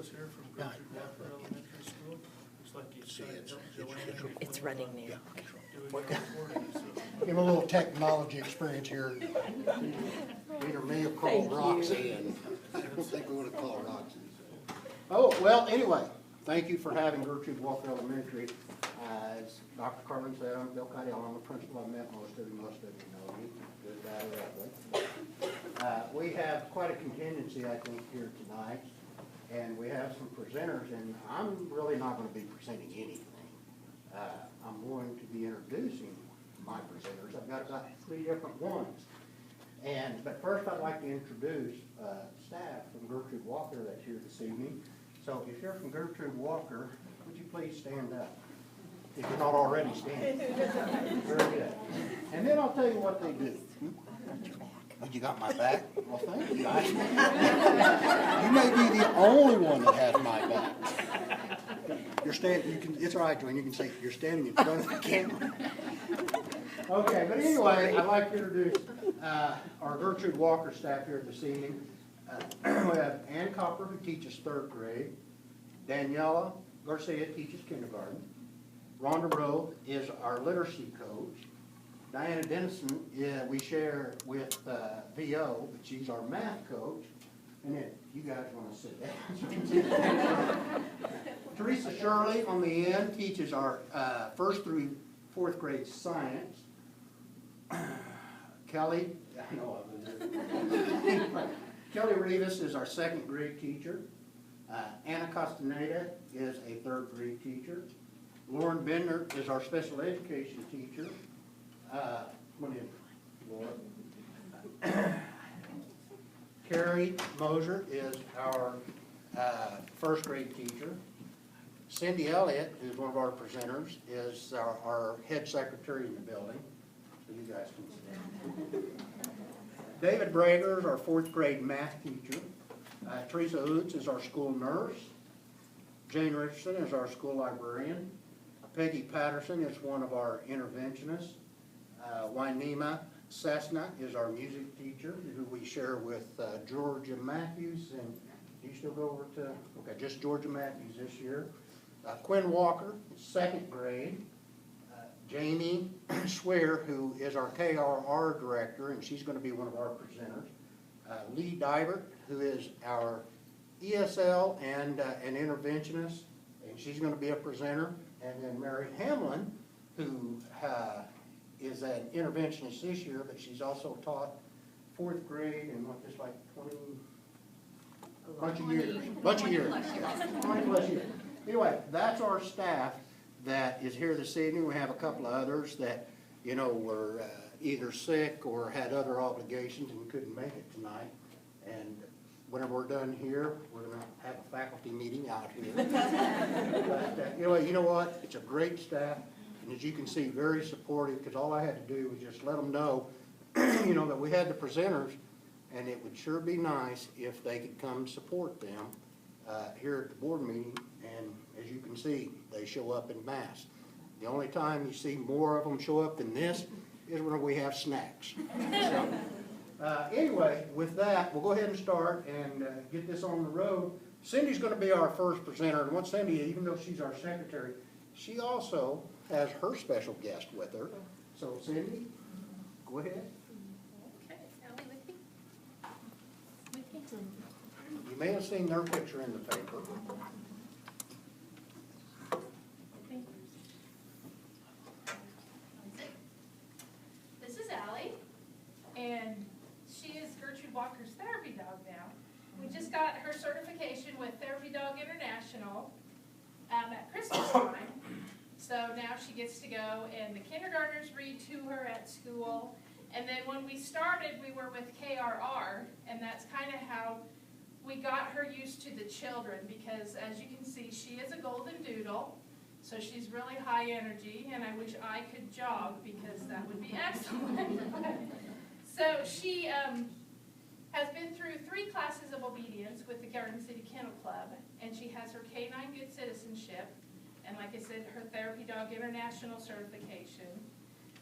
is here from Gertrude Walker Elementary School. Looks like you said Joanne. It's running now. Doing your recording, so. Give him a little technology experience here. Either me or call Thank you. Roxy, and I don't think we want to call Roxy. Oh, well, anyway, thank you for having Gertrude Walker Elementary. As Dr. Carlin said, I'm Bill Cottrell. I'm the principal. I've met most of you know me, good, bad, or ugly. We have quite a contingency, I think, here tonight, and we have some presenters, and I'm really not going to be presenting anything. I'm going to be introducing my presenters. I've got about 3 different ones. But first I'd like to introduce staff from Gertrude Walker that's here this evening. So if you're from Gertrude Walker, would you please stand up? If you're not already standing. Very good. And then I'll tell you what they do. Oh, you got my back? Well, thank you. You may be the only one that has my back. You're standing. It's all right, Joanne. You can say you're standing in front of the camera. Okay, but anyway, I'd like to introduce our Gertrude Walker staff here this evening. We have Ann Copper, who teaches 3rd grade. Daniela Garcia teaches kindergarten. Rhonda Rowe is our literacy coach. Diana Dennison, we share with VO, but she's our math coach. And then you guys want to sit down. Teresa Shirley on the end teaches our 1st through 4th grade science. Kelly, I know Kelly Rivas is our 2nd grade teacher. Anna Castaneda is a 3rd grade teacher. Lauren Bender is our special education teacher. Come on in, Lauren. Carrie Moser is our 1st grade teacher. Cindy Elliott, who's one of our presenters, is our head secretary in the building. So you guys can sit down. David Brager is our 4th grade math teacher. Teresa Oots is our school nurse. Jane Richardson is our school librarian. Peggy Patterson is one of our interventionists. Wynema Cessna is our music teacher, who we share with Georgia Matthews. And do you still go over to, okay, just Georgia Matthews this year. Quinn Walker, 2nd grade. Jamie Swear, who is our KRR director, and she's going to be one of our presenters. Lee Divert, who is our ESL and an interventionist, and she's going to be a presenter. And then Mary Hamlin, who is an interventionist this year, but she's also taught 4th grade and what, just like 20 plus years. Anyway, that's our staff that is here this evening. We have a couple of others that, you know, were either sick or had other obligations and couldn't make it tonight. And whenever we're done here, we're going to have a faculty meeting out here. But anyway, you know what? It's a great staff. And as you can see, very supportive, because all I had to do was just let them know, you know, that we had the presenters, and it would sure be nice if they could come support them here at the board meeting. And as you can see, they show up in mass. The only time you see more of them show up than this is when we have snacks. So, anyway, with that, we'll go ahead and start and get this on the road. Cindy's going to be our first presenter, and what Cindy, even though she's our secretary, she also has her special guest with her. So Cindy, go ahead. Okay, Ellie with me? You may have seen their picture in the paper. This is Allie, and she is Gertrude Walker's therapy dog now. We just got her certification with Therapy Dog International at Christmas time. So now she gets to go, and the kindergartners read to her at school. And then when we started, we were with KRR, and that's kind of how we got her used to the children, because as you can see, she is a golden doodle, so she's really high energy, and I wish I could jog, because that would be excellent. So she has been through 3 classes of obedience with the Garden City Kennel Club, and she has her Canine Good Citizenship, and like I said, her Therapy Dog International certification.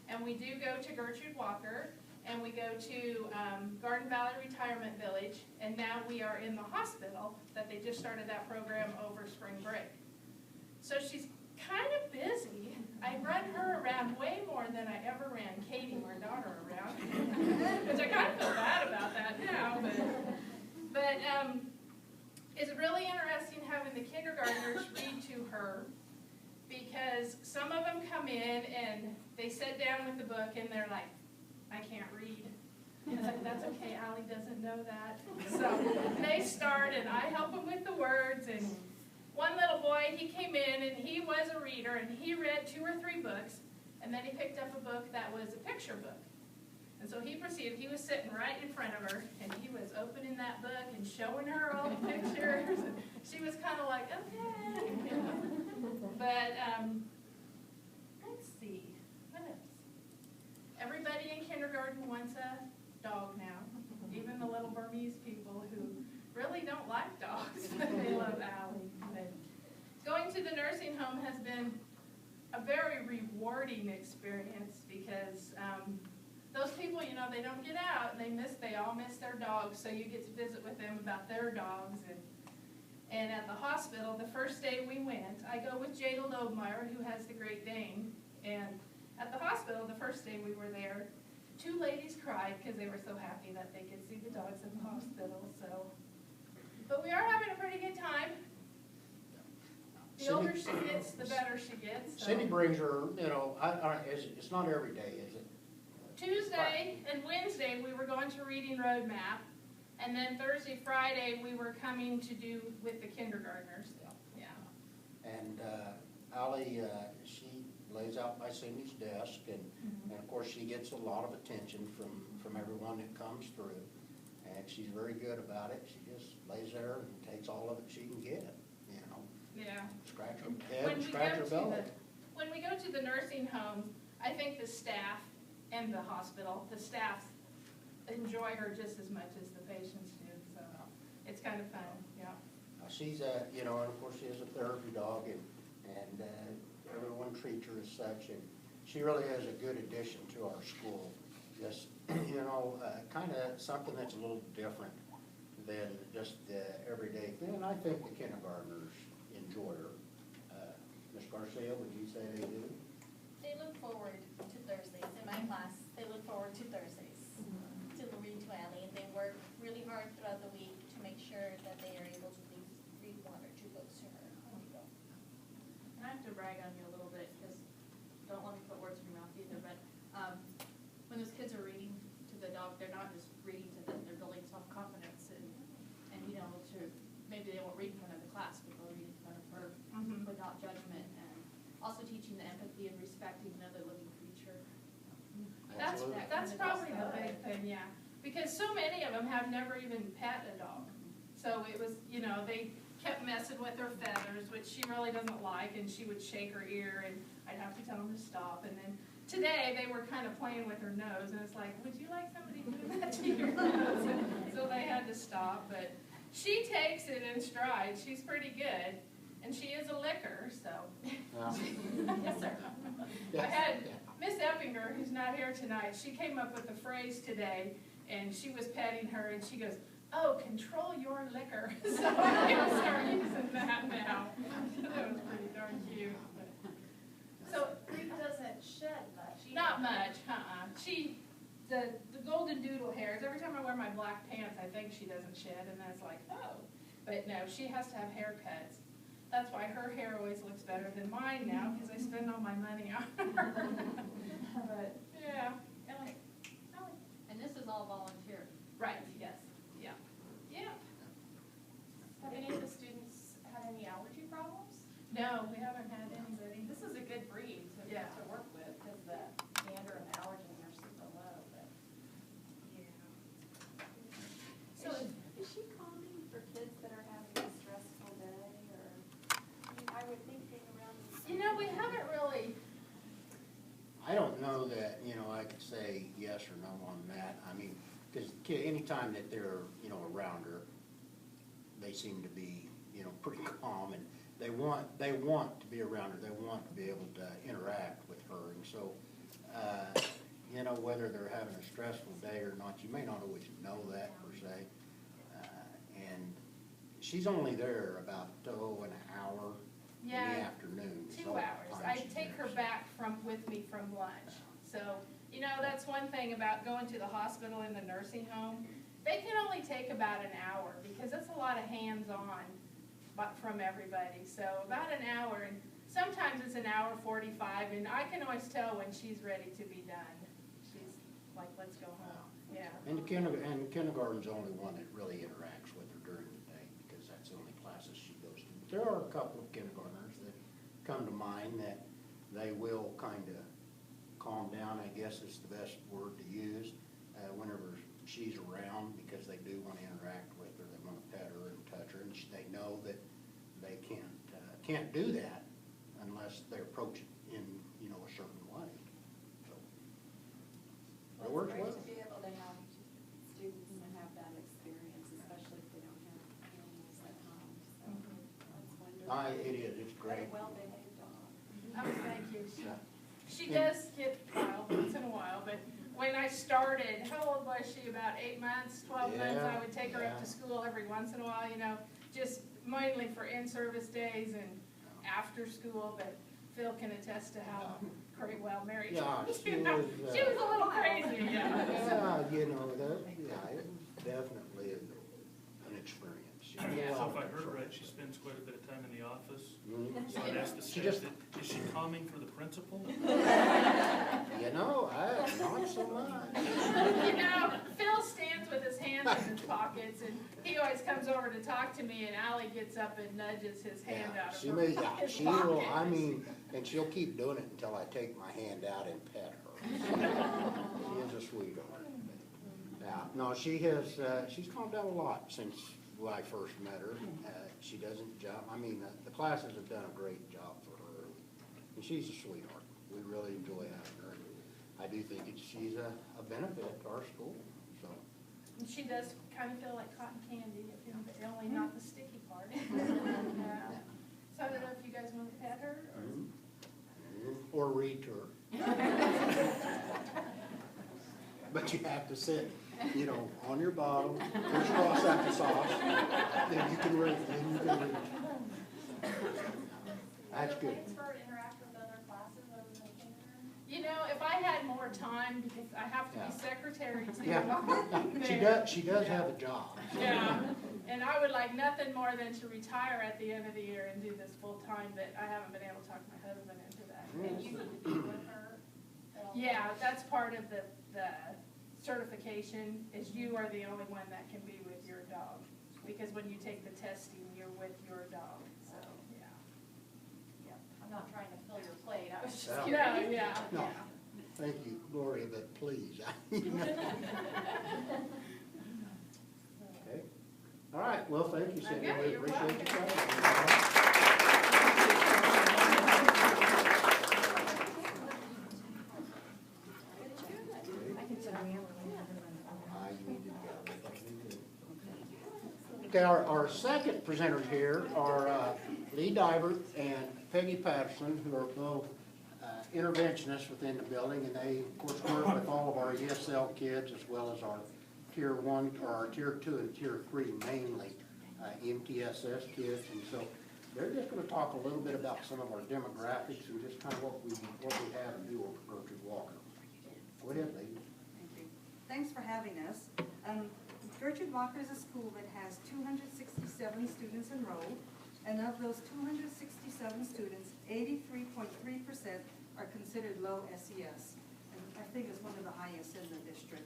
And we do go to Gertrude Walker, and we go to Garden Valley Retirement Village, and now we are in the hospital that they just started that program over spring break. So she's kind of busy. I run her around way more than I ever ran Katie, our daughter, around, which I kind of feel bad about that now, but it's really interesting having the kindergartners read to her, because some of them come in and they sit down with the book and they're like, I can't read. And it's like, that's okay, Allie doesn't know that. So they start and I help them with the words. And one little boy, he came in and he was a reader and he read 2 or 3 books, and then he picked up a book that was a picture book. And so he proceeded, he was sitting right in front of her and he was opening that book and showing her all the pictures. And she was kind of like, okay. You know. But let's see, what else? Everybody in kindergarten wants a dog now, even the little Burmese people who really don't like dogs, but they love Allie. But going to the nursing home has been a very rewarding experience, because those people, you know, they don't get out and they all miss their dogs, so you get to visit with them about their dogs. And at the hospital, the first day we went, I go with Jada Lobemeyer, who has the Great Dane, and at the hospital, the first day we were there, 2 ladies cried because they were so happy that they could see the dogs at the hospital. So, but we are having a pretty good time. The Cindy, older she gets, the better she gets. So. Cindy brings her, you know, it's not every day, is it? Tuesday and Wednesday we were going to Reading Roadmap, and then Thursday, Friday we were coming to do with the kindergartners. Yeah. And Allie, she lays out by Cindy's desk, and of course she gets a lot of attention from everyone that comes through, and she's very good about it. She just lays there and takes all of it she can get, you know. Yeah. Scratch her head, scratch her belly. When we go to the nursing home, I think the staff and the hospital, the staff enjoy her just as much as the patients do, so it's kind of fun, yeah. She's you know, and of course she is a therapy dog, and everyone treats her as such, and she really is a good addition to our school. Just, you know, kind of something that's a little different than just the everyday thing, and I think the kindergartners enjoy her. Ms. Garcia, would you say they do? They look forward to Thursdays. In my class, they look forward to Thursdays to read to Allie, and they work really hard throughout the week to make sure that they are able to read 1 or 2 books to her when we go. And I have to brag on you a little bit, because don't let me put words in your mouth either, but when those kids are reading to the dog, they're not just reading to them, they're building self-confidence and being able to, maybe they won't read in front of the class, but they'll read in front of her without judgment, and also teaching the empathy and respecting another living creature. That's probably the big thing, yeah. Because so many of them have never even pet a dog. So it was, you know, they kept messing with her feathers, which she really doesn't like, and she would shake her ear, and I'd have to tell them to stop. And then today, they were kind of playing with her nose, and it's like, would you like somebody doing that to your nose? And so they had to stop, but she takes it in stride. She's pretty good, and she is a licker, so. Yes, sir. I had Miss Eppinger, who's not here tonight, she came up with a phrase today, and she was petting her, and she goes, oh, control your liquor. So I'm going to start using that now. That was pretty darn cute. So Creek doesn't shed much either. not much, the golden doodle hairs, every time I wear my black pants, I think she doesn't shed, and that's like, oh. But no, she has to have haircuts. That's why her hair always looks better than mine now, because I spend all my money on her. But, yeah. And this is all volunteer. Right, yes, yeah. Yeah. Have any of the students had any allergy problems? No, we haven't had anybody. This is a good breed Yeah. to work with, because the dander and the allergens are super low, but. Yeah. So is she calming for kids that are having a stressful day, or, I mean, I would think being around. You know, we haven't really, I don't know that, you know, I could say yes or no on that. I mean, because anytime that they're, you know, around her, they seem to be, you know, pretty calm, and they want to be around her. They want to be able to interact with her, and so, you know, whether they're having a stressful day or not. You may not always know that per se. And she's only there about, an hour in the Yeah, afternoon. 2 hours. I take her back with me from lunch. So, you know, that's one thing about going to the hospital and the nursing home. They can only take about an hour because that's a lot of hands-on from everybody. So about an hour, and sometimes it's an hour 45, and I can always tell when she's ready to be done. She's like, let's go home, yeah. And kindergarten's the only one that really interacts with her during the day, because that's the only classes she goes to. There are a couple of kindergartners that come to mind that they will kind of calm down, I guess is the best word to use, whenever she's around, because they do want to interact with her, they want to pet her and touch her, and they know that they can't do that unless they approach it in, you know, a certain way. So it works well. It's great to be able to have students and have that experience, especially if they don't have animals at home, so that's wonderful. It is, it's great. What a well-behaved dog. Oh, thank you. Yeah. She does get wild once in a while, but when I started, how old was she? About 8 months, 12 months? I would take her up to school every once in a while, you know, just mainly for in-service days and after school, but Phil can attest to how great, well, Mary, Yeah, she was a little crazy, yeah. Yeah, you know, it definitely is an experience. So if I heard right, she spends quite a bit of time in the office. Mhm. So I'd ask the She staff, just- is she calming for the principal? You know, not so much. You know, Phil stands with his hands in his pockets, and he always comes over to talk to me, and Allie gets up and nudges his hand out of She her may, his she will, pocket. I mean, and she'll keep doing it until I take my hand out and pet her. She is a sweetheart. Yeah, no, she has, she's calmed down a lot since I first met her. She doesn't jump, I mean, the classes have done a great job for her, and she's a sweetheart. We really enjoy having her. I do think she's a benefit to our school, so. And she does kind of feel like cotton candy, only not the sticky part. Yeah. So I don't know if you guys want to pet her, or? Or read to her. But you have to sit, you know, on your bottom, crisscross applesauce, then you can read, That's good. Thanks for interact with other classes other than kindergarten. You know, if I had more time, because I have to be secretary too. Yeah, she does have a job. Yeah, and I would like nothing more than to retire at the end of the year and do this full time, but I haven't been able to talk my husband into that. And you need to be with her at all Yeah, that's part of the certification, is you are the only one that can be with your dog. Because when you take the testing, you're with your dog, so, yeah. Yeah, I'm not trying to fill your plate, I was just Yeah. curious. No, yeah, No. yeah. Thank you, Gloria, but please. Okay. All right, well, thank you, Cindy. Okay, We you're appreciate you welcome. coming. Okay, our second presenters here are Lee Dybert and Peggy Patterson, who are both interventionists within the building, and they, of course, work with all of our ESL kids as well as our Tier 1, or our Tier 2 and Tier 3 mainly, MTSS kids. And so they're just going to talk a little bit about some of our demographics and just kind of what we have and do over Gertrude Walker. Go ahead, Lee. Thank you. Thanks for having us. Gertrude Walker is a school that has 267 students enrolled, and of those 267 students, 83.3% are considered low SES, and I think it's one of the highest in the district.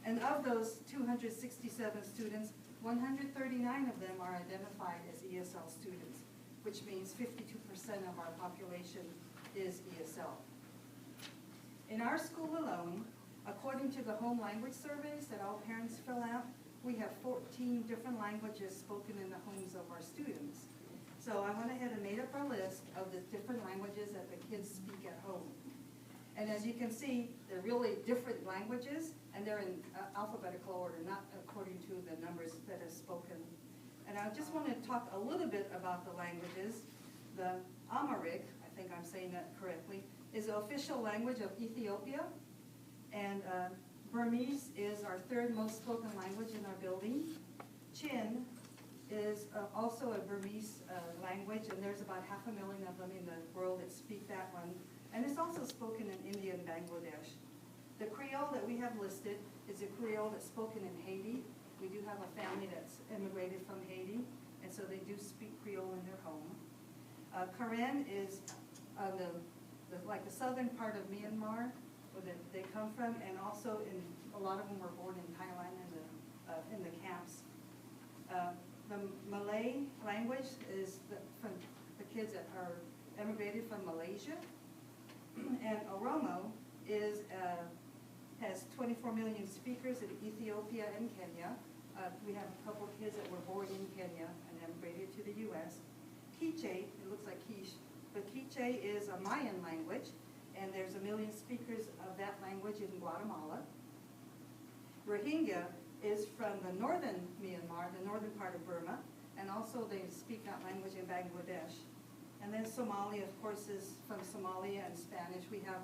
And of those 267 students, 139 of them are identified as ESL students, which means 52% of our population is ESL. In our school alone, according to the home language surveys that all parents fill out, we have 14 different languages spoken in the homes of our students. So I went ahead and made up a list of the different languages that the kids speak at home. And as you can see, they're really different languages, and they're in alphabetical order, not according to the numbers that are spoken. And I just want to talk a little bit about the languages. The Amharic, I think I'm saying that correctly, is the official language of Ethiopia, and Burmese is our third most spoken language in our building. Chin is also a Burmese language, and there's about 500,000 of them in the world that speak that one. And it's also spoken in India and Bangladesh. The Creole that we have listed is a Creole that's spoken in Haiti. We do have a family that's immigrated from Haiti, and so they do speak Creole in their home. Karen is like the southern part of Myanmar, where they come from, and also a lot of them were born in Thailand in the camps. The Malay language is from the kids that are emigrated from Malaysia, and Oromo has 24 million speakers in Ethiopia and Kenya. We have a couple of kids that were born in Kenya and emigrated to the U.S. Quiche, it looks like quiche, but Quiche is a Mayan language, and there's 1 million speakers of that language in Guatemala. Rohingya is from the northern Myanmar, the northern part of Burma, and also they speak that language in Bangladesh. And then Somali, of course, is from Somalia and Spanish. We have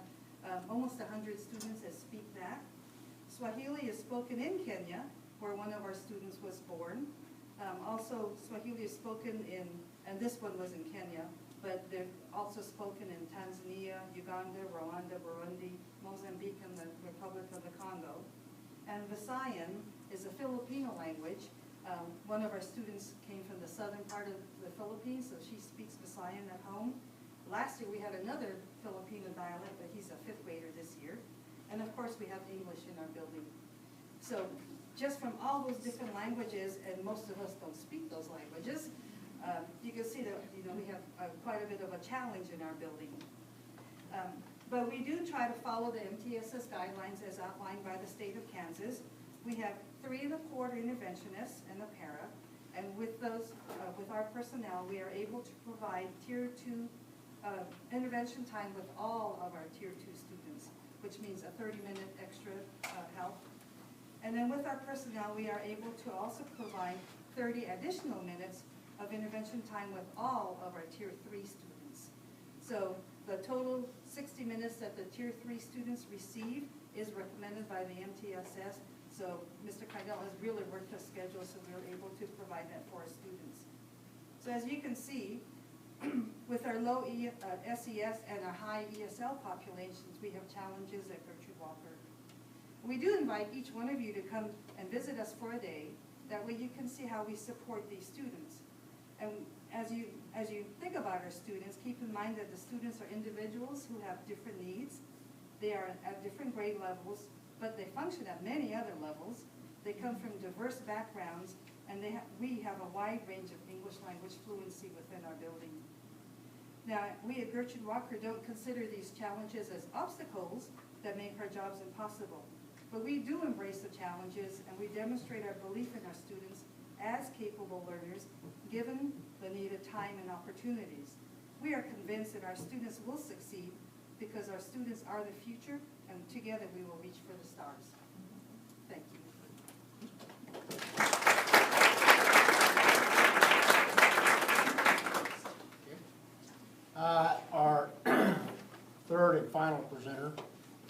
almost 100 students that speak that. Swahili is spoken in Kenya, where one of our students was born. Also, Swahili is spoken in, and this one was in Kenya, but they're also spoken in Tanzania, Uganda, Rwanda, Burundi, Mozambique, and the Republic of the Congo. And Visayan is a Filipino language. One of our students came from the southern part of the Philippines, so she speaks Visayan at home. Last year we had another Filipino dialect, but he's a 5th grader this year. And of course we have English in our building. So just from all those different languages, and most of us don't speak those languages, you can see that we have quite a bit of a challenge in our building. But we do try to follow the MTSS guidelines as outlined by the state of Kansas. We have 3 1/4 interventionists and a para, and with those, with our personnel, we are able to provide Tier 2 intervention time with all of our Tier 2 students, which means a 30-minute extra help. And then with our personnel, we are able to also provide 30 additional minutes of intervention time with all of our Tier 3 students. So the total 60 minutes that the Tier 3 students receive is recommended by the MTSS. So Mr. Kydell has really worked a schedule, so we're able to provide that for our students. So as you can see, with our low SES and our high ESL populations, we have challenges at Gertrude Walker. We do invite each one of you to come and visit us for a day. That way you can see how we support these students. And as you think about our students, keep in mind that the students are individuals who have different needs. They are at different grade levels, but they function at many other levels. They come from diverse backgrounds, and we have a wide range of English language fluency within our building. Now, we at Gertrude Walker don't consider these challenges as obstacles that make our jobs impossible. But we do embrace the challenges, and we demonstrate our belief in our students as capable learners, given the needed time and opportunities. We are convinced that our students will succeed because our students are the future, and together we will reach for the stars. Thank you. Our third and final presenter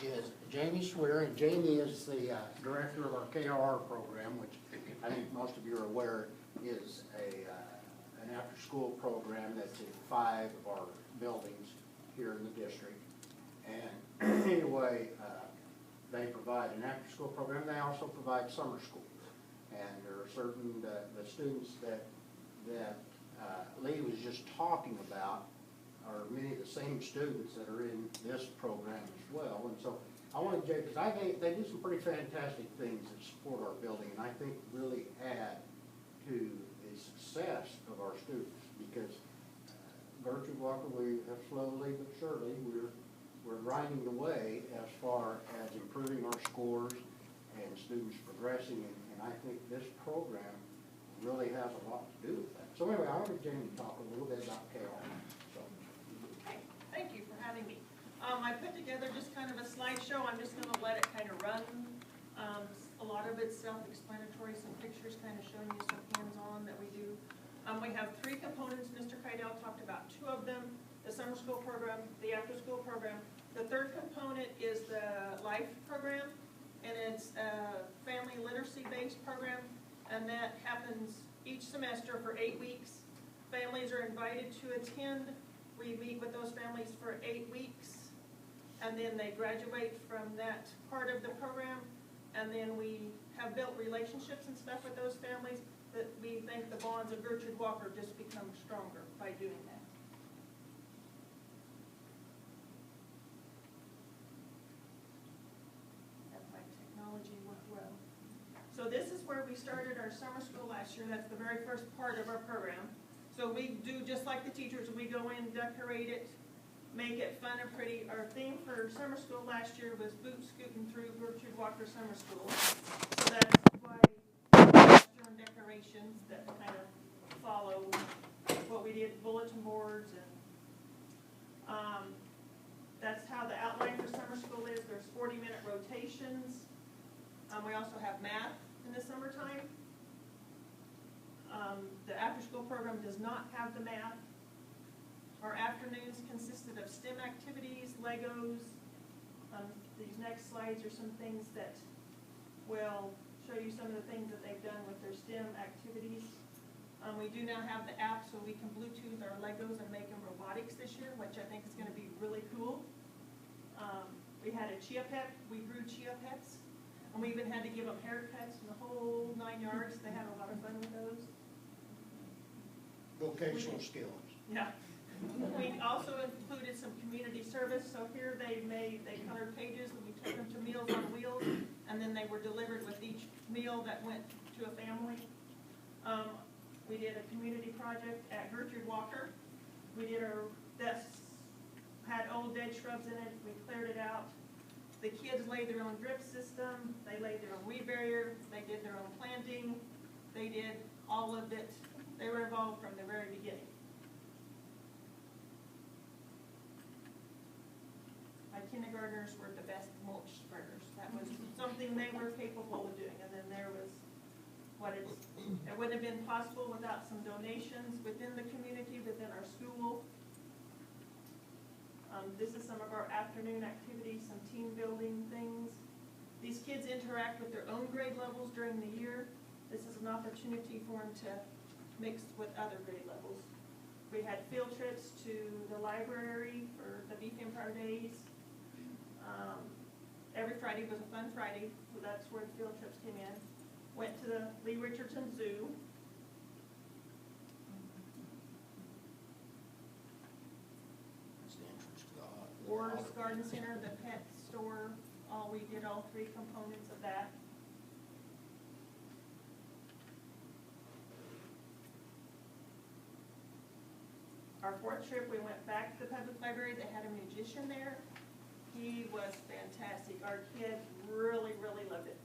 is Jamie Swear, and Jamie is the director of our KR program, which I think most of you are aware is an after-school program that's in 5 of our buildings here in the district. And anyway, they provide an after-school program. They also provide summer school. And there are certain the students that Lee was just talking about are many of the same students that are in this program as well. And so I wanted to, because they do some pretty fantastic things that support our building, and I think really add to the success of our students. Because Gertrude Walker, we have slowly but surely, we're grinding away as far as improving our scores and students progressing, and I think this program really has a lot to do with that. So anyway, I wanted Jamie to talk a little bit about KR. Okay, thank you for having me. I put together just kind of a slideshow. I'm just going to let it kind of run. A lot of it's self-explanatory, some pictures kind of showing you some hands-on that we do. We have 3 components. Mr. Kydell talked about 2 of them, the summer school program, the after-school program. The third component is the LIFE program, and it's a family literacy-based program, and that happens each semester for 8 weeks. Families are invited to attend. We meet with those families for 8 weeks, and then they graduate from that part of the program, and then we have built relationships and stuff with those families that we think the bonds of Gertrude Walker just become stronger by doing that. That's my technology work well. So this is where we started our summer school last year. That's the very first part of our program. So we do just like the teachers. We go in, decorate it, make it fun and pretty. Our theme for summer school last year was boot scooting through Gertrude Walker Summer School. So that's why Western decorations that kind of follow what we did, bulletin boards, and that's how the outline for summer school is. There's 40-minute rotations. We also have math in the summertime. The after-school program does not have the math. Our afternoons consisted of STEM activities, Legos. These next slides are some things that will show you some of the things that they've done with their STEM activities. We do now have the app so we can Bluetooth our Legos and make them robotics this year, which I think is going to be really cool. We had a chia pet. We grew chia pets. And we even had to give them haircuts and the whole 9 yards. They had a lot of fun with those. Vocational skills. Yeah. We also included some community service. So here they colored pages and we took them to Meals on Wheels, and then they were delivered with each meal that went to a family. We did a community project at Gertrude Walker. We did had old dead shrubs in it. We cleared it out. The kids laid their own drip system. They laid their own weed barrier. They did their own planting. They did all of it. They were involved from the very beginning. My kindergartners were the best mulch spreaders. That was something they were capable of doing. And then there was it wouldn't have been possible without some donations within the community, within our school. This is some of our afternoon activities, some team building things. These kids interact with their own grade levels during the year. This is an opportunity for them to mix with other grade levels. We had field trips to the library for the Beef Empire Days. Every Friday was a fun Friday, so that's where the field trips came in. Went to the Lee Richardson Zoo. That's the entrance to the Ward's Garden Center, the pet store. We did all 3 components of that. Our 4th trip, we went back to the public library. They had a magician there. He was fantastic. Our kids really, really loved it.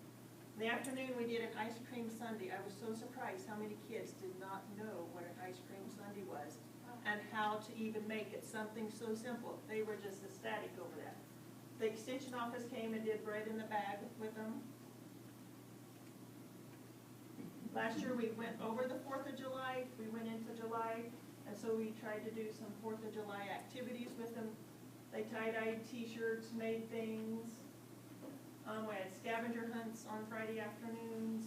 In the afternoon, we did an ice cream sundae. I was so surprised how many kids did not know what an ice cream sundae was and how to even make it something so simple. They were just ecstatic over that. The extension office came and did bread in the bag with them. Last year, we went over the 4th of July. We went into July, and so we tried to do some 4th of July activities with them. They tie-dyed t-shirts, made things. We had scavenger hunts on Friday afternoons.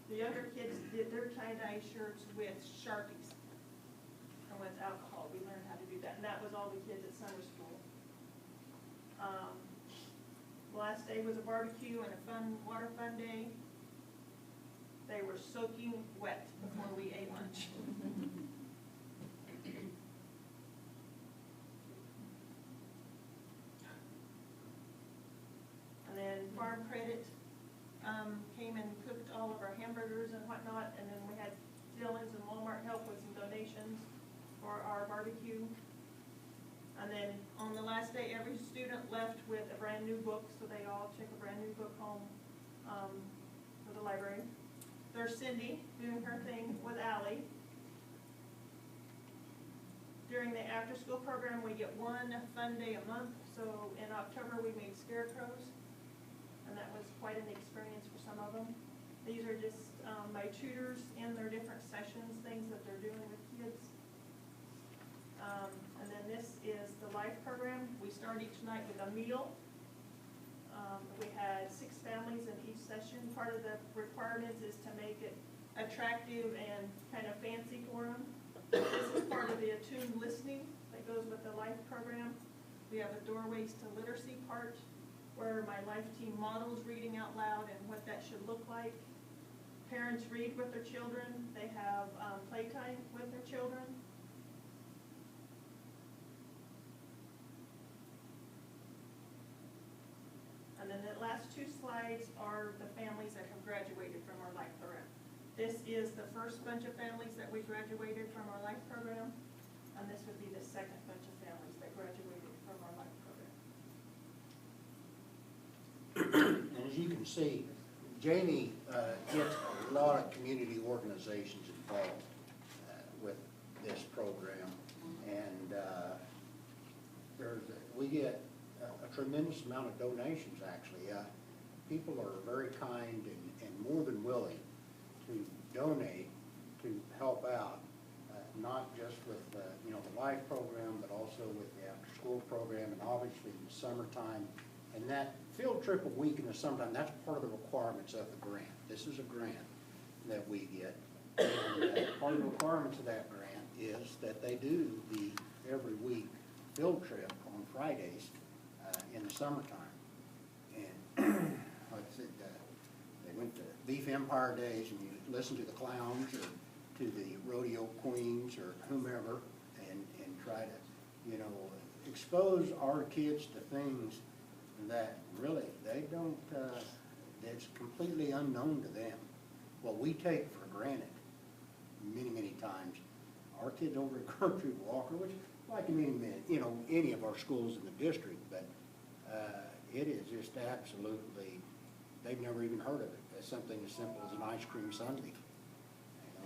The younger kids did their tie-dye shirts with Sharpies and with alcohol. We learned how to do that, and that was all the kids at summer school. Last day was a barbecue and a fun water fun day. They were soaking wet before we ate lunch. And then Farm Credit came and cooked all of our hamburgers and whatnot, and then we had Dillon's and Walmart help with some donations for our barbecue. And then on the last day, every student left with a brand new book, so they all took a brand new book home for the library. There's Cindy doing her thing with Allie. During the after-school program, we get one fun day a month. So in October, we made scarecrows. And and that was quite an experience for some of them. These are just my tutors in their different sessions, things that they're doing with kids. And then this is the life program. We start each night with a meal. We had 6 families in each session. Part of the requirements is to make it attractive and kind of fancy for them. This is part of the attuned listening that goes with the life program. We have a doorways to literacy part where my life team models reading out loud and what that should look like. Parents read with their children. They have playtime with their children. And then the last 2 slides are the families that have graduated from our life program. This is the first bunch of families that we graduated from our life program, and this would be the second bunch of families that graduated from our life program. And as you can see, Jamie gets a lot of community organizations involved with this program, and we get a tremendous amount of donations, actually. People are very kind and more than willing to donate to help out, not just with the life program, but also with the after-school program, and obviously in the summertime. And that field trip a week in the summertime, that's part of the requirements of the grant. This is a grant that we get. And part of the requirements of that grant is that they do the every week field trip on Fridays in the summertime. And like I said, they went to Beef Empire Days, and you listen to the clowns or to the rodeo queens or whomever, and try to, expose our kids to things that really they don't, that's completely unknown to them. What we take for granted many, many times, our kids over at Gertrude Walker, which like in any of our schools in the district, but it is just absolutely, they've never even heard of it. It's something as simple as an ice cream sundae.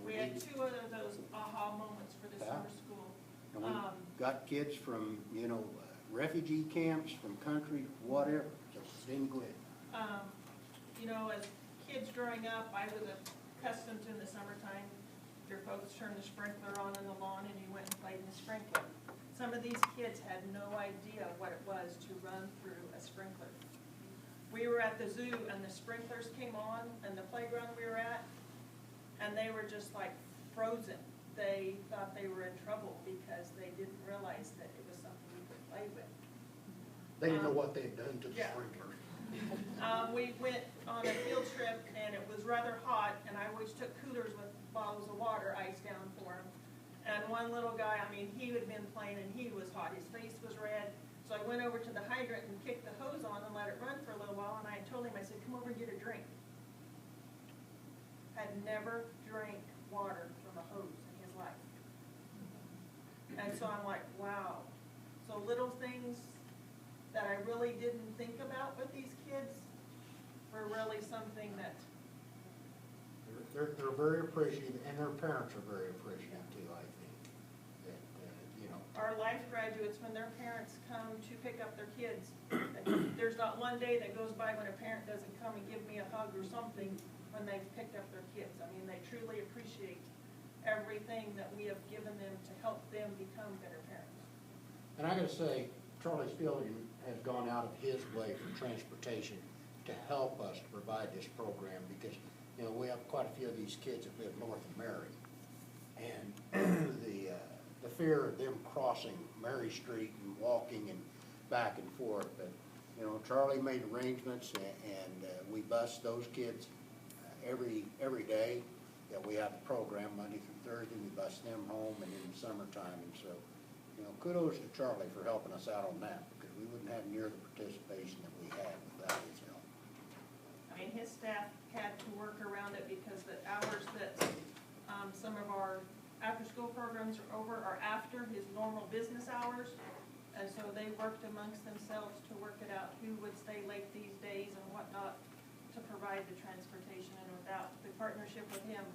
We had 2 of those aha moments for the summer school. And we got kids from, refugee camps, from country, whatever, just didn't quit. As kids growing up, I was accustomed to in the summertime, your folks turned the sprinkler on in the lawn and you went and played in the sprinkler. Some of these kids had no idea what it was to run through a sprinkler. We were at the zoo and the sprinklers came on and the playground we were at, and they were just like frozen. They thought they were in trouble because they didn't realize that it was something we could play with. They didn't know what they had done to the Yeah. sprinkler. We went on a field trip and it was rather hot, and I always took coolers with bottles of water iced down for him. And one little guy, he had been playing and he was hot. His face was red. So I went over to the hydrant and kicked the hose on and let it run for a little while, and I told him, I said, come over and get a drink. Had never drank water from a hose in his life. And so I'm like, wow. So little things that I really didn't think about with these kids were really something that. They're very appreciative, and their parents are very appreciative too, I think. That, Our life graduates, when their parents come to pick up their kids, there's not one day that goes by when a parent doesn't come and give me a hug or something when they've picked up their kids. They truly appreciate everything that we have given them to help them become better parents. And I gotta say, Charlie Spillian has gone out of his way for transportation to help us to provide this program, because, we have quite a few of these kids that live north of Mary. And the fear of them crossing Mary Street and walking and back and forth, but, Charlie made arrangements, and we bus those kids every day that we have a program, Monday through Thursday. We bus them home, and in the summertime, and so, kudos to Charlie for helping us out on that, because we wouldn't have near the participation that we had without his help. His staff had to work around it because the hours that some of our after-school programs are over are after his normal business hours. And so they worked amongst themselves to work it out, who would stay late these days and whatnot, to provide the transportation. And without the partnership with him,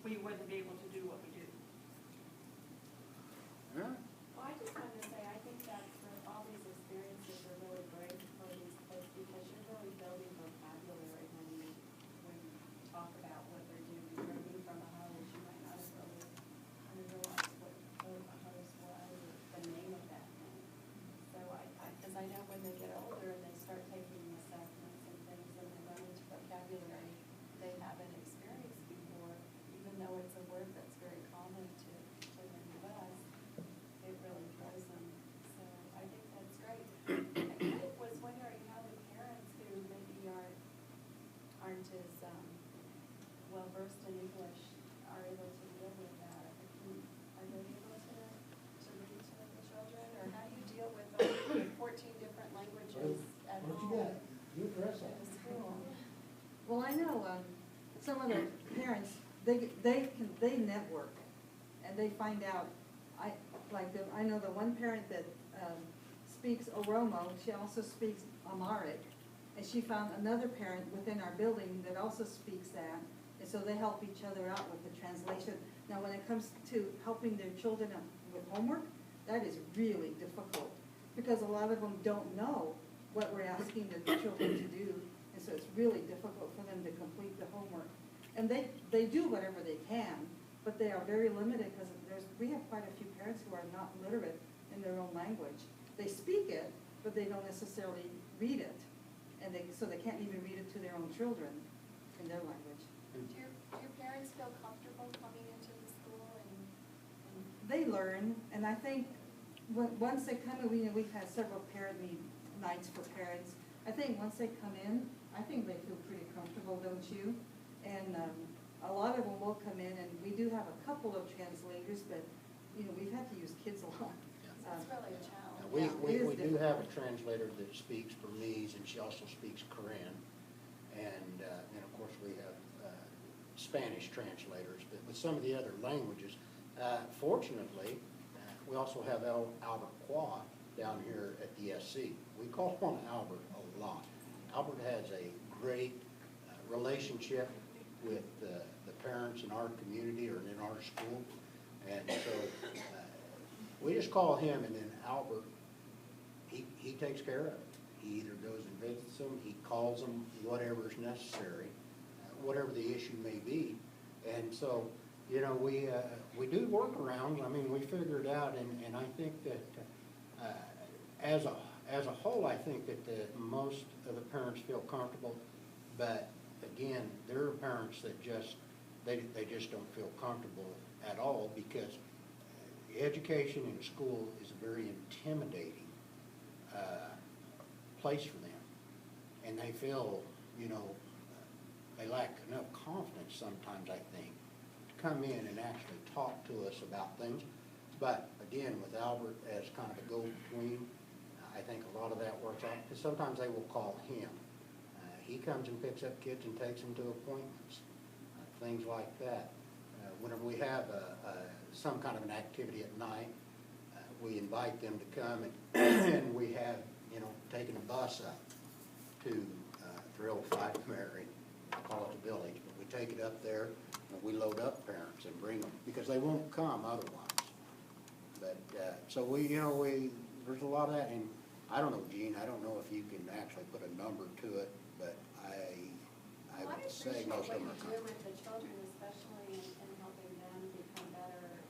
we wouldn't be able to do what we do. Yeah. Well, I just wanted to say, I think that all these experiences are really great for these kids, because you're address that. Well, I know, some of the parents, they network, and they find out, I know the one parent that, speaks Oromo, she also speaks Amharic, and she found another parent within our building that also speaks that, and so they help each other out with the translation. Now, when it comes to helping their children with homework, that is really difficult, because a lot of them don't know what we're asking the children to do, and so it's really difficult for them to complete the homework. And they do whatever they can, but they are very limited, because we have quite a few parents who are not literate in their own language. They speak it, but they don't necessarily read it, and so they can't even read it to their own children in their language. Do your parents feel comfortable coming into the school and They learn, and I think once they come in, we've had several parent nights for parents. I think once they come in, I think they feel pretty comfortable, don't you? And a lot of them will come in, and we do have a couple of translators, but, we've had to use kids a lot. it's really a challenge? We do have a translator that speaks Burmese, and she also speaks Korean. And of course, we have Spanish translators, but with some of the other languages, fortunately, we also have Albert Qua down here at the SC. We call on Albert a lot. Albert has a great relationship with the parents in our community or in our school. And so we just call him, and then Albert, he takes care of it. He either goes and visits them, he calls them, whatever is necessary, whatever the issue may be. And so, we do workarounds. I mean, we figure it out, and I think that as a whole, I think that most of the parents feel comfortable. But again, there are parents that they just don't feel comfortable at all, because education in school is a very intimidating place for them, and they feel, they lack enough confidence sometimes, I think, to come in and actually talk to us about things. But again, with Albert as kind of a go-between, I think a lot of that works out, because sometimes they will call him. He comes and picks up kids and takes them to appointments, things like that. Whenever we have some kind of an activity at night, we invite them to come, and we have, taken a bus up to 305 Mary, I call it the village, but we take it up there, and we load up parents and bring them, because they won't come otherwise. But, so there's a lot of that, and I don't know, Gene, I don't know if you can actually put a number to it, but I would say most of them are What you do coming. with the children, especially in helping them become better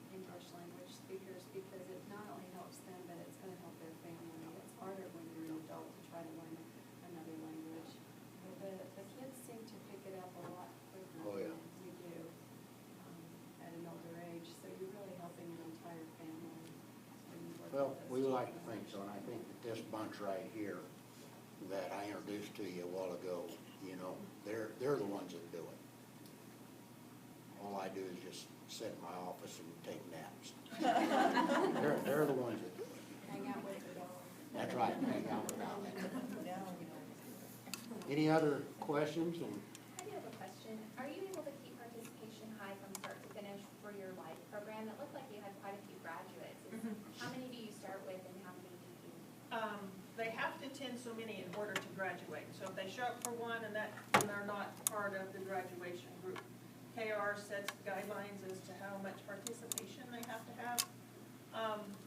English language speakers, because it not only helps them, but it's going to help their family. It's harder when you're an adult to try to learn another language. But the kids seem to pick it up a lot quicker Oh, yeah. than we do at an older age. So you're really helping your entire family when you work Well, with we those like to children. think so, and I think that this bunch right here that I introduced to you a while ago, they're the ones that do it. All I do is just sit in my office and take naps. They're the ones that do it. Hang out with the dog. That's right, hang out with Alan. Any other questions? And I do have a question. Are you able to keep participation high from start to finish for your live program? It looked like you had quite a few graduates. How many do you start with, and how many do you? They have to attend so many in order to graduate. So if they show up for one and they're not part of the graduation group, KR sets guidelines as to how much participation they have to have.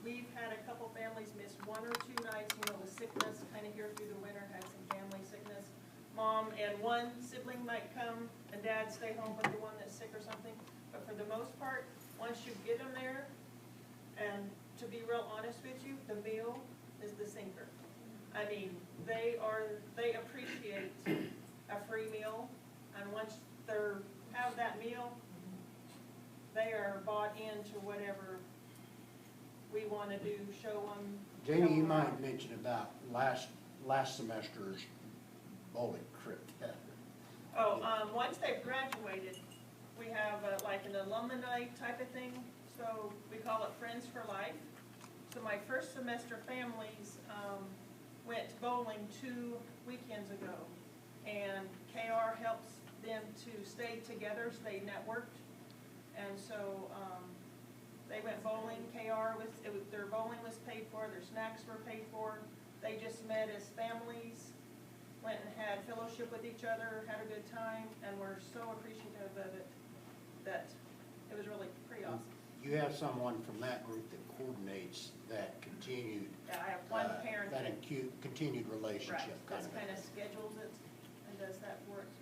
We've had a couple families miss 1 or 2 nights, with sickness, kind of here through the winter, had some family sickness. Mom and one sibling might come, and dad stay home with the one that's sick or something. But for the most part, once you get them there, and to be real honest with you, the meal is the sinker. I mean, they appreciate a free meal, and once they have that meal, they are bought into whatever we want to do, show them. Jamie, you might mention about last semester's bowling trip. Once they've graduated, we have like an alumni type of thing, so we call it Friends for Life. So my first semester families, went bowling 2 weekends ago. And KR helps them to stay together, so they networked. And so, they went bowling, their bowling was paid for, their snacks were paid for. They just met as families, went and had fellowship with each other, had a good time, and we're so appreciative of it, that it was really pretty awesome. You have someone from that group that coordinates that continued. Yeah, I have one parent. That continued relationship. Right, that's kind of schedules it and does that work.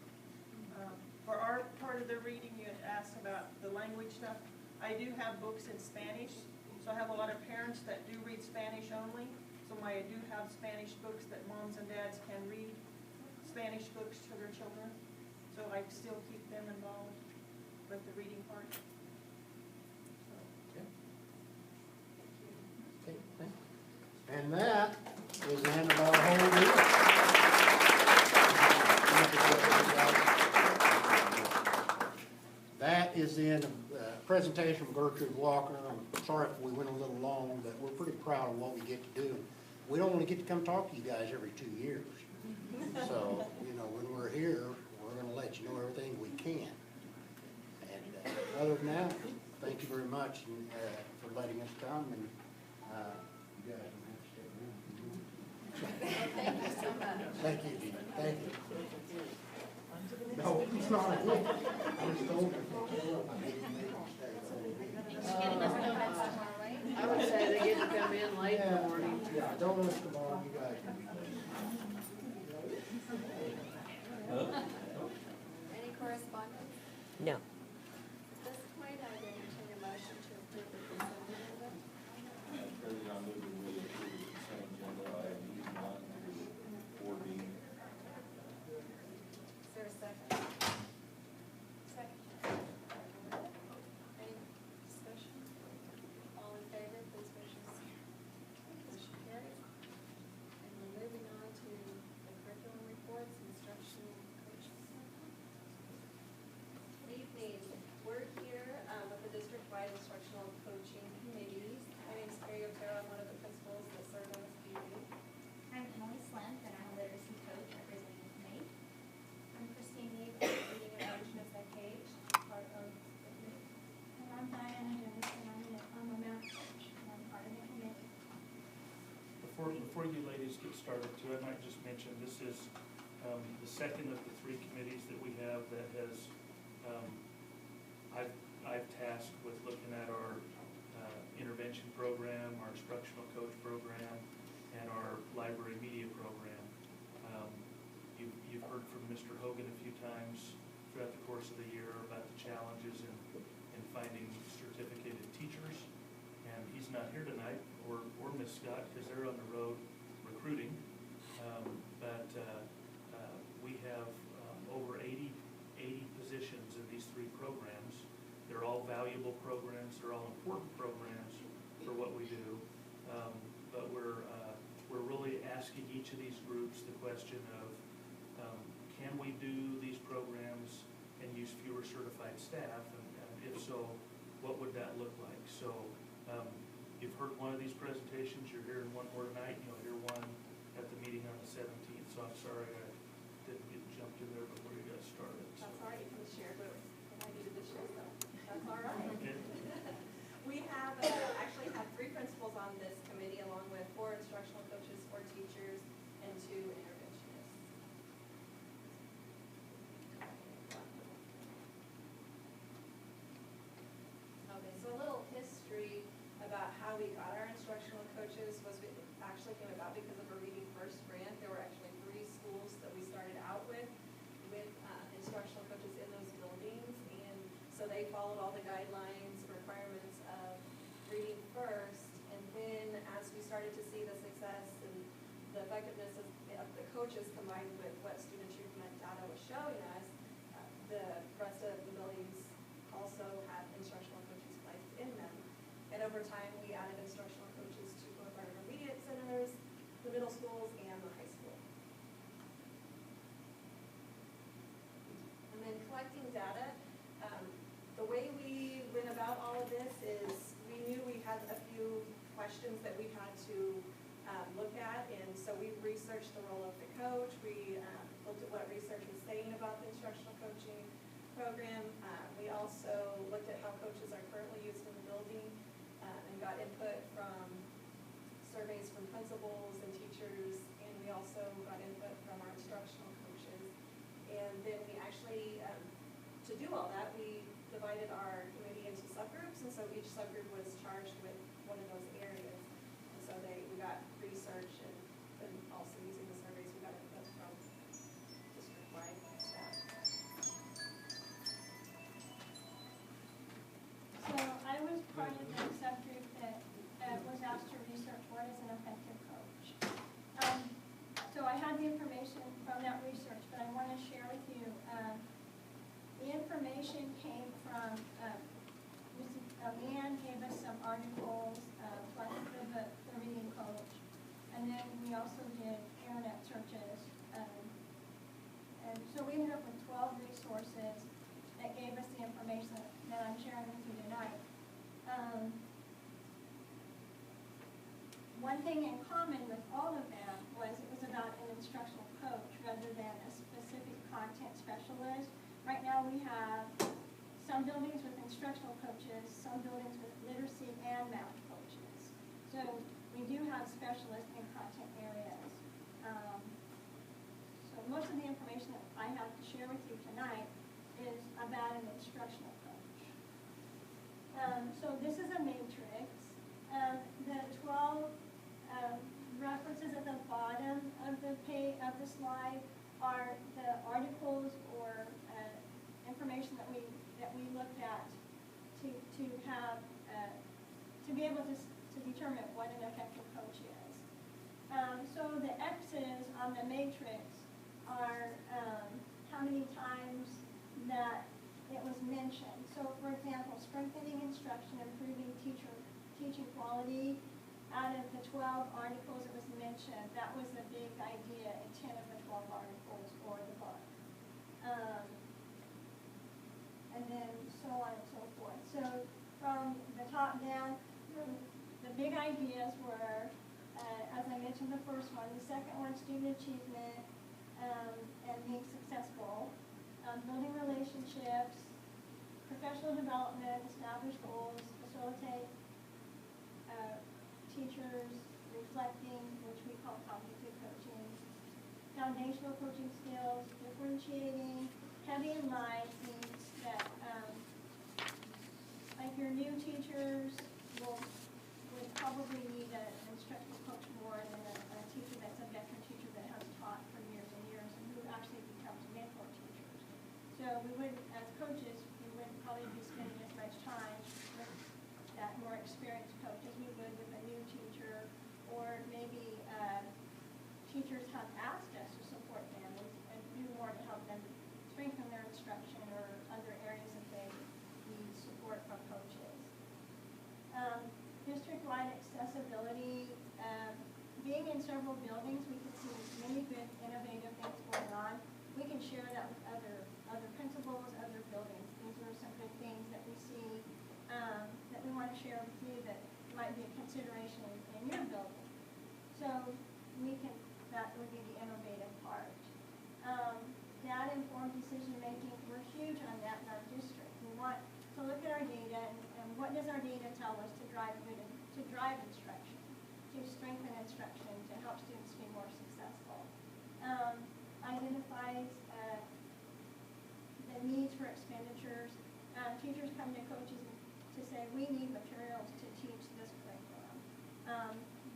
For our part of the reading, you had asked about the language stuff. I do have books in Spanish, so I have a lot of parents that do read Spanish only. So I do have Spanish books that moms and dads can read, Spanish books to their children. So I still keep them involved with the reading part. Okay, thank you. And that is the end of our whole meeting. That is the end of the presentation from Gertrude Walker. I'm sorry if we went a little long, but we're pretty proud of what we get to do. We don't want to get to come talk to you guys every 2 years. So, when we're here, we're going to let you know everything we can. And other than that, thank you very much for letting us come, and you guys don't have to stay around. Thank you so much. Thank you, Dee. Thank you. No, it's not. I just told her. Getting us donuts tomorrow, right? I would say they get to come in late in the morning. Yeah, don't let us tomorrow, you guys can be Any correspondence? No. At this point, I would entertain a motion to approve the consent agenda. President, I move that we approve the consent agenda items 1 through 4B. Is there a second? Second. Any discussion? All in favor, please raise your hand. Motion carries. And we're moving on to the curriculum reports, instructional coaches. Good evening. We're here with the district-wide instructional coaching committee. My name is Carrie Otero. I'm one of the principals that serve on this committee. I'm Emily Slent, and I'm a literacy coach representing MAPE. I'm Christine Lee, reading and interventionist at Cage, part of the committee. And I'm Diana Jones, and I'm a math coach, and I'm part of the committee. Before you ladies get started too, I might just mention, this is the second of the 3 committees that we have that has, I've tasked with looking at our intervention program, our instructional coach program, and our library media program. You've heard from Mr. Hogan a few times throughout the course of the year about the challenges in finding certificated teachers. And he's not here tonight, or Miss Scott, because they're on the road recruiting. But we have over 80 positions in these 3 programs. They're all valuable programs. They're all important programs for what we do. But we're really asking each of these groups the question of, can we do these programs and use fewer certified staff? And if so, what would that look like? So you've heard one of these presentations. You're hearing one more tonight. You'll hear one at the meeting on the 17th. So I'm sorry I didn't get jumped in there before you got started. So. That's all right, you can share, but I needed to share some. That's all right. Okay. We have, actually have 3 principals on this committee, along with 4 instructional coaches, 4 teachers, and 2 interventionists. Okay, so a little history about how we got our instructional coaches was we actually came about because of a Reading First grant. There were actually 3 schools that we started out with instructional coaches in those buildings, and so they followed all the guidelines, requirements of Reading First, and then as we started to see the success and the effectiveness of the coaches combined with what student achievement data was showing us, the rest of the buildings also had instructional coaches placed in them. And over time, we added instructional coaches to both our intermediate centers, the middle schools, and the high school. And then collecting data, the way we went about all of this is we knew we had a few questions that we had to look at. And so we researched the role of the coach. We looked at what research was saying about the instructional coaching program. We also looked at how coaches are currently used in the building and got input from surveys from principals and teachers. And we also got input from our instructional coaches. And then we actually, to do all that, we divided our committee into subgroups, and so each subgroup was charged with one of those areas. And so we got research and also using the surveys, we got input from district-wide staff. So I was part of the subgroup that was asked to research what is an effective coach. So I had the information from that research, but I want to share with you. The information came from, Leanne gave us some articles, plus the reading coach, and then we also did internet searches. And so we ended up with 12 resources that gave us the information that I'm sharing with you tonight. One thing in common with all of them was it was about an instructional coach rather than a specific content specialist. Right now we have some buildings with instructional coaches, some buildings with literacy and math coaches. So we do have specialists in content areas. So most of the information that I have to share with you tonight is about an instructional coach. So this is a matrix. The 12 references at the bottom of the page of the slide are the articles or information that we looked at to have to be able to determine what an effective coach is. So the X's on the matrix are how many times that it was mentioned. So for example, strengthening instruction, improving teaching quality. Out of the 12 articles it was mentioned, that was the big idea in 10 of the 12 articles or the book. And then so on and so forth. So from the top down, the big ideas were, as I mentioned the first one, the second one, student achievement and being successful, building relationships, professional development, establish goals, facilitate teachers reflecting, which we call cognitive coaching, foundational coaching skills, differentiating, heavy and light means that like your new teachers would probably need an instructional coach more than a teacher that's a veteran teacher that has taught for years and years and who actually becomes mentor teachers. So we would, as coaches, we wouldn't probably be spending as much time with that more experienced coach as we would with a new teacher, or maybe teachers have asked us to support them and do more to help them strengthen their instruction or other areas that they need support from coaches. District-wide accessibility, being in several buildings, we can see many good innovative things going on. We can share that with other principals, other buildings. These are some good things that we see that we want to share with you that might be a consideration in your building. So that would be the innovative part. Data-informed decision-making, we're huge on that in our district. We want to look at our data and what does our data tell us to drive instruction, to strengthen instruction, to help students be more successful. Identifies the needs for expenditures. Teachers come to coaches to say, we need materials to teach this curriculum.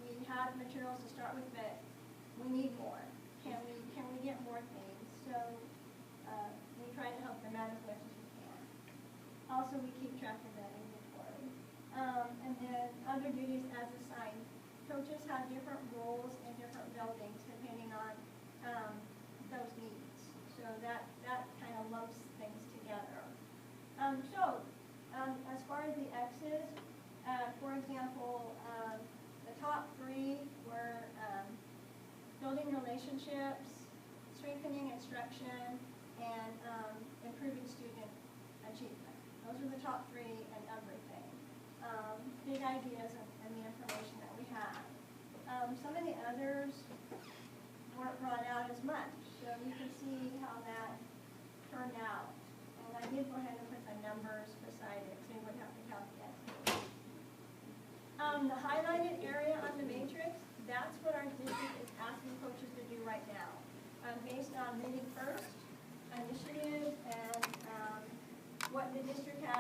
We have materials to start with, but we need more. Can we get more things? So we try to help them out as much as we can. Also, we keep track of that inventory. And then other duties as assigned. Coaches have different roles in different buildings depending on those needs. So that kind of lumps things together. As far as the X's, for example, the top 3 were building relationships, strengthening instruction, and improving student achievement. Those are the top 3 and everything. Big ideas and the information that we have. Some of the turn out. And I did go ahead and put the numbers beside it, so you wouldn't have to calculate. The highlighted area on the matrix, that's what our district is asking coaches to do right now. Based on reading first, initiative, and what the district